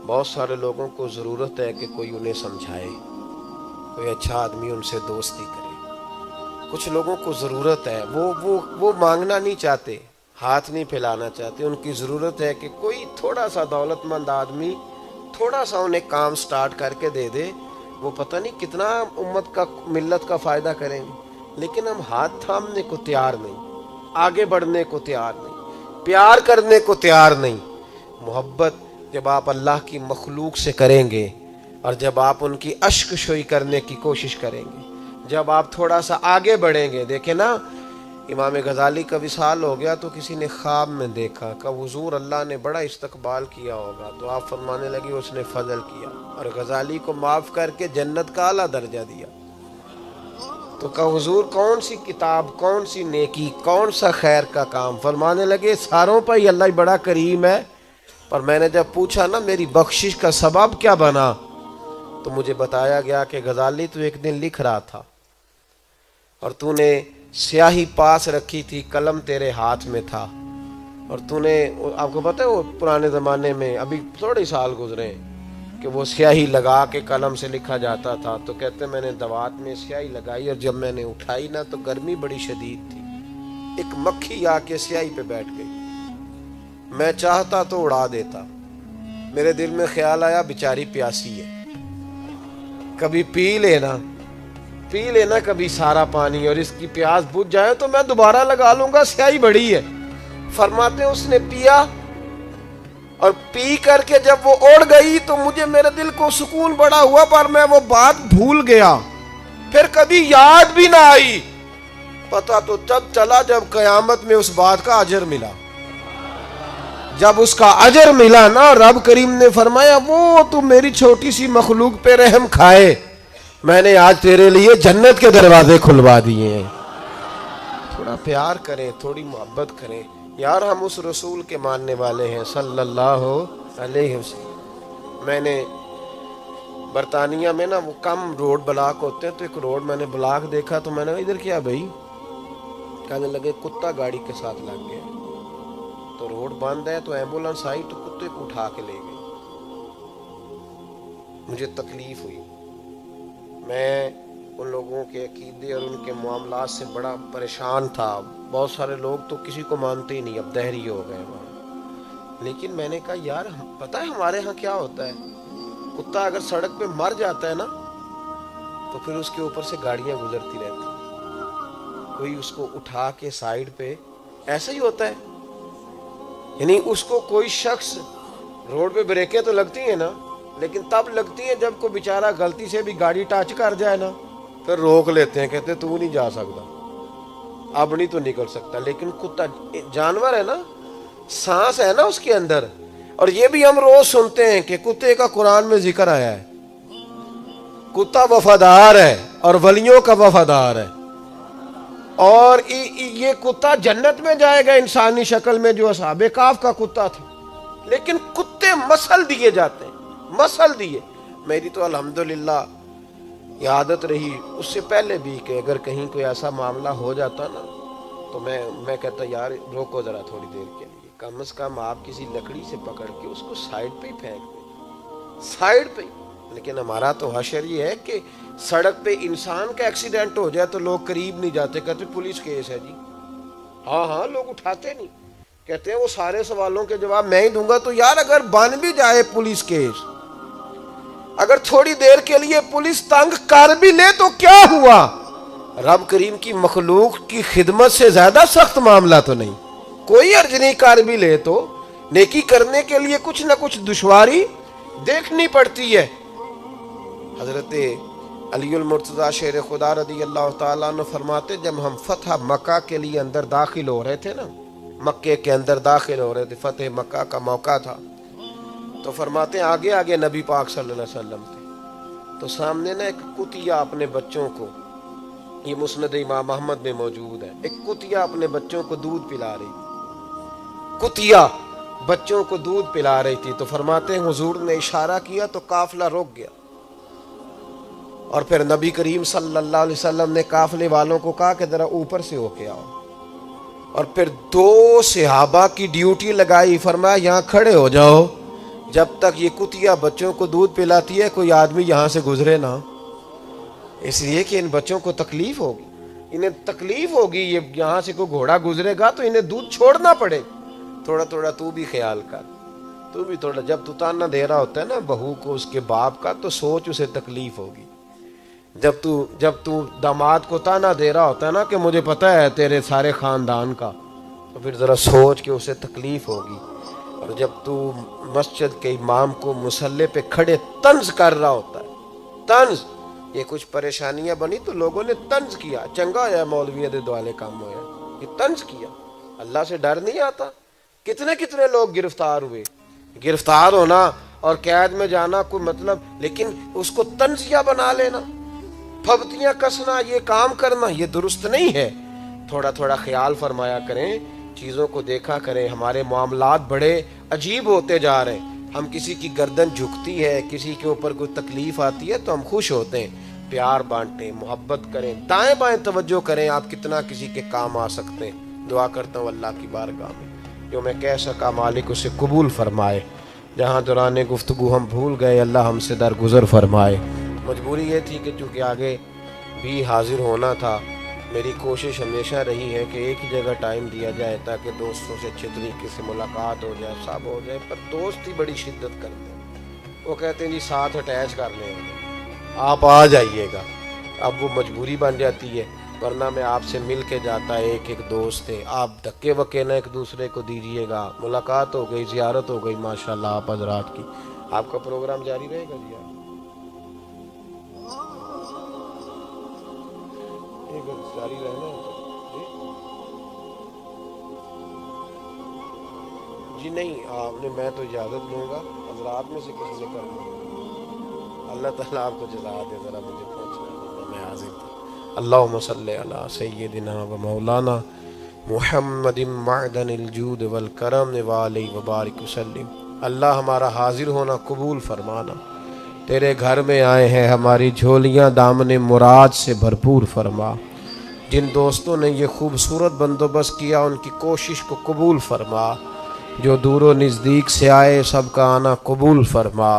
بہت سارے لوگوں کو ضرورت ہے کہ کوئی انہیں سمجھائے, کوئی اچھا آدمی ان سے دوستی کرے. کچھ لوگوں کو ضرورت ہے, وہ مانگنا نہیں چاہتے, ہاتھ نہیں پھیلانا چاہتے. ان کی ضرورت ہے کہ کوئی تھوڑا سا دولت مند آدمی تھوڑا سا انہیں کام سٹارٹ کر کے دے دے. وہ پتہ نہیں کتنا امت کا, ملت کا فائدہ کریں گے. لیکن ہم ہاتھ تھامنے کو تیار نہیں, آگے بڑھنے کو تیار نہیں, پیار کرنے کو تیار نہیں. محبت جب آپ اللہ کی مخلوق سے کریں گے اور جب آپ ان کی اشک شوئی کرنے کی کوشش کریں گے, جب آپ تھوڑا سا آگے بڑھیں گے. دیکھیں نا, امام غزالی کا وصال ہو گیا تو کسی نے خواب میں دیکھا کہ حضور اللہ نے بڑا استقبال کیا ہوگا, تو آپ فرمانے لگے اس نے فضل کیا اور غزالی کو معاف کر کے جنت کا اعلیٰ درجہ دیا. تو کہ حضور کون سی کتاب, کون سی نیکی, کون سا خیر کا کام؟ فرمانے لگے ساروں پر ہی اللہ بڑا کریم ہے, پر میں نے جب پوچھا نا میری بخشش کا سبب کیا بنا, تو مجھے بتایا گیا کہ غزالی تو ایک دن لکھ رہا تھا اور تو نے سیاہی پاس رکھی تھی, قلم تیرے ہاتھ میں تھا, اور تو نے, آپ کو پتہ ہے وہ پرانے زمانے میں ابھی تھوڑے سال گزرے ہیں کہ وہ سیاہی لگا کے قلم سے لکھا جاتا تھا. تو کہتے میں نے دوات میں سیاہی لگائی اور جب میں نے اٹھائی نا تو گرمی بڑی شدید تھی, ایک مکھی آ کے سیاہی پہ بیٹھ گئی. میں چاہتا تو اڑا دیتا. میرے دل میں خیال آیا بیچاری پیاسی ہے, کبھی پی لینا کبھی سارا پانی, اور اس کی پیاس بجھ جائے تو میں دوبارہ لگا لوں گا, سیاہی بڑی ہے. فرماتے ہیں اس نے پیا اور پی کر کے جب وہ اڑ گئی تو مجھے, میرے دل کو سکون بڑا ہوا, پر میں وہ بات بھول گیا, پھر کبھی یاد بھی نہ آئی. پتہ تو تب چلا جب قیامت میں اس بات کا اجر ملا. جب اس کا اجر ملا نا, رب کریم نے فرمایا وہ تو میری چھوٹی سی مخلوق پہ رحم کھائے, میں نے آج تیرے لیے جنت کے دروازے کھلوا دیے ہیں. تھوڑا پیار کریں, تھوڑی محبت کریں یار. ہم اس رسول کے ماننے والے ہیں صلی اللہ علیہ وسلم. میں نے برطانیہ میں نا وہ کم روڈ بلاک ہوتے ہیں, تو ایک روڈ میں نے بلاک دیکھا, تو میں نے ادھر کیا بھائی, کہنے لگے کتا گاڑی کے ساتھ لگ گیا, تو روڈ بند ہے, تو ایمبولنس آئی تو کتے کو اٹھا کے لے گئی. مجھے تکلیف ہوئی. میں ان لوگوں کے عقیدے اور ان کے معاملات سے بڑا پریشان تھا. بہت سارے لوگ تو کسی کو مانتے ہی نہیں, اب دہری ہو گئے وہاں. لیکن میں نے کہا یار پتہ ہے ہمارے ہاں کیا ہوتا ہے, کتا اگر سڑک پہ مر جاتا ہے نا تو پھر اس کے اوپر سے گاڑیاں گزرتی رہتی, کوئی اس کو اٹھا کے سائیڈ پہ, ایسا ہی ہوتا ہے. یعنی اس کو کوئی شخص, روڈ پہ بریکیں تو لگتی ہیں نا, لیکن تب لگتی ہیں جب کوئی بیچارہ غلطی سے بھی گاڑی ٹچ کر جائے نا, پھر روک لیتے ہیں, کہتے تو نہیں جا سکتا, اب نہیں تو نکل سکتا. لیکن کتا جانور ہے نا, سانس ہے نا اس کے اندر. اور یہ بھی ہم روز سنتے ہیں کہ کتے کا قرآن میں ذکر آیا ہے, کتا وفادار ہے اور ولیوں کا وفادار ہے, اور یہ کتا جنت میں جائے گا انسانی شکل میں جو اصحاب کہف کا کتا تھا. لیکن کتے مسل دیے جاتے ہیں, مسل دیے. میری تو الحمدللہ یہ عادت رہی اس سے پہلے بھی کہ اگر کہیں کوئی ایسا معاملہ ہو جاتا نا تو میں کہتا یار روکو ذرا تھوڑی دیر کے لیے, کم از کم آپ کسی لکڑی سے پکڑ کے اس کو سائیڈ پہ ہی پھینک دیں, سائیڈ پہ. لیکن ہمارا تو حشر یہ ہے کہ سڑک پہ انسان کا ایکسیڈنٹ ہو جائے تو لوگ قریب نہیں جاتے, کہتے پولیس کیس ہے جی. ہاں لوگ اٹھاتے نہیں, کہتے ہیں وہ سارے سوالوں کے جواب میں ہی دوں گا. تو یار اگر بن بھی جائے پولیس کیس, اگر تھوڑی دیر کے لیے پولیس تنگ کر بھی لے تو کیا ہوا, رب کریم کی مخلوق کی خدمت سے زیادہ سخت معاملہ تو نہیں. کوئی عرض نہیں کر بھی لے تو نیکی کرنے کے لیے کچھ نہ کچھ دشواری دیکھنی پڑتی ہے. حضرت علی المرتضیٰ شیر خدا رضی اللہ تعالیٰ عنہ فرماتے جب ہم فتح مکہ کے لیے اندر داخل ہو رہے تھے نا, مکے کے اندر داخل ہو رہے تھے, فتح مکہ کا موقع تھا, تو فرماتے ہیں آگے آگے نبی پاک صلی اللہ علیہ وسلم تھے, تو سامنے نا ایک کتیا اپنے بچوں کو, یہ مسند امام احمد میں موجود ہے, ایک کتیا اپنے بچوں کو دودھ پلا رہی تھی, کتیا بچوں کو دودھ پلا رہی تھی. تو فرماتے ہیں حضور نے اشارہ کیا تو قافلہ رک گیا, اور پھر نبی کریم صلی اللہ علیہ وسلم نے قافلے والوں کو کہا کہ ذرا اوپر سے ہو کے آؤ. اور پھر 2 صحابہ کی ڈیوٹی لگائی، فرمایا یہاں کھڑے ہو جاؤ، جب تک یہ کتیا بچوں کو دودھ پلاتی ہے کوئی آدمی یہاں سے گزرے نہ، اس لیے کہ ان بچوں کو تکلیف ہوگی، انہیں تکلیف ہوگی، یہ یہاں سے کوئی گھوڑا گزرے گا تو انہیں دودھ چھوڑنا پڑے، تھوڑا تھوڑا تو بھی خیال کر، تو بھی تھوڑا، جب تو تانا دے رہا ہوتا ہے نا بہو کو اس کے باپ کا تو سوچ اسے تکلیف ہوگی، جب تو داماد کو تانا دے رہا ہوتا ہے نا کہ مجھے پتہ ہے تیرے سارے خاندان کا، تو پھر ذرا سوچ کہ اسے تکلیف ہوگی، اور جب تو مسجد کے امام کو مصلی پہ کھڑے طنز کر رہا ہوتا ہے، طنز، یہ کچھ پریشانیاں بنی تو لوگوں نے طنز کیا، چنگا ہے مولوی دے دوالے کام ہویا، یہ طنز کیا، اللہ سے ڈر نہیں آتا؟ کتنے لوگ گرفتار ہوئے، گرفتار ہونا اور قید میں جانا کوئی مطلب، لیکن اس کو طنزیہ بنا لینا، پھبتیاں کسنا، یہ کام کرنا، یہ درست نہیں ہے۔ تھوڑا تھوڑا خیال فرمایا کریں، چیزوں کو دیکھا کریں، ہمارے معاملات بڑے عجیب ہوتے جا رہے ہیں، ہم کسی کی گردن جھکتی ہے، کسی کے اوپر کوئی تکلیف آتی ہے تو ہم خوش ہوتے ہیں، پیار بانٹیں، محبت کریں، دائیں بائیں توجہ کریں، آپ کتنا کسی کے کام آ سکتے ہیں۔ دعا کرتا ہوں اللہ کی بارگاہ میں جو میں کہہ سکا مالک اسے قبول فرمائے، جہاں دوران گفتگو ہم بھول گئے اللہ ہم سے درگزر فرمائے۔ مجبوری یہ تھی کہ چونکہ آگے بھی حاضر ہونا تھا، میری کوشش ہمیشہ رہی ہے کہ ایک ہی جگہ ٹائم دیا جائے تاکہ دوستوں سے اچھے طریقے سے ملاقات ہو جائے، سب ہو جائے، پر دوست ہی بڑی شدت کرتے ہیں، وہ کہتے ہیں جی ساتھ اٹیچ کر لیں، آپ آ جائیے گا، اب وہ مجبوری بن جاتی ہے، ورنہ میں آپ سے مل کے جاتا ہے، ایک دوست ہے، آپ دھکے وکے نہ ایک دوسرے کو دیجیے گا، ملاقات ہو گئی، زیارت ہو گئی، ماشاءاللہ آپ حضرات کی۔ آپ کا پروگرام جاری رہے گا جی؟ جاری رہنا جی؟ نہیں آپ نے، میں تو اجازت لوں گا، حضرات میں سے کسی سے کر لوں، اللہ تعالیٰ آپ کو جزا دے، ذرا مجھے پہنچنا، میں حاضر تھا۔ اللہم صلی علی سیدنا و مولانا محمد معدن الجود والکرم وآلہ وبارک وسلم۔ اللہ ہمارا حاضر ہونا قبول فرمانا، تیرے گھر میں آئے ہیں، ہماری جھولیاں دامن مراد سے بھرپور فرما، جن دوستوں نے یہ خوبصورت بندوبست کیا ان کی کوشش کو قبول فرما، جو دور و نزدیک سے آئے سب کا آنا قبول فرما،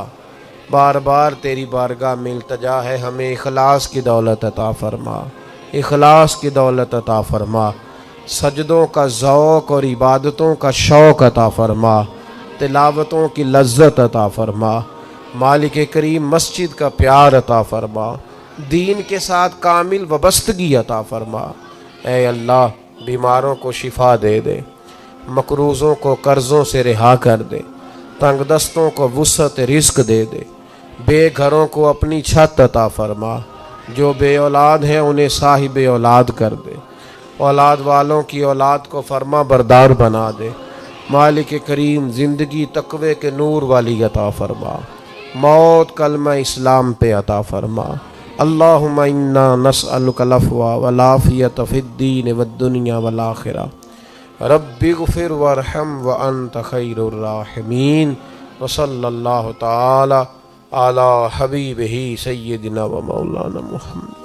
بار بار تیری بارگاہ میں التجا ہے، ہمیں اخلاص کی دولت عطا فرما، اخلاص کی دولت عطا فرما، سجدوں کا ذوق اور عبادتوں کا شوق عطا فرما، تلاوتوں کی لذت عطا فرما، مالک کریم مسجد کا پیار عطا فرما، دین کے ساتھ کامل وابستگی عطا فرما۔ اے اللہ بیماروں کو شفا دے دے، مقروضوں کو قرضوں سے رہا کر دے، تنگ دستوں کو وسعت رزق دے دے، بے گھروں کو اپنی چھت عطا فرما، جو بے اولاد ہیں انہیں صاحب اولاد کر دے، اولاد والوں کی اولاد کو فرما بردار بنا دے، مالک کریم زندگی تقوی کے نور والی عطا فرما، موت کلمہ اسلام پہ عطا فرما۔ اللہم انا نسألک العفو والعافیۃ فی الدین والدنیا والآخرہ، رب اغفر وارحم وانت خیر الراحمین، وصلی اللہ تعالی علی حبیبہ سیدنا و مولانا محمد۔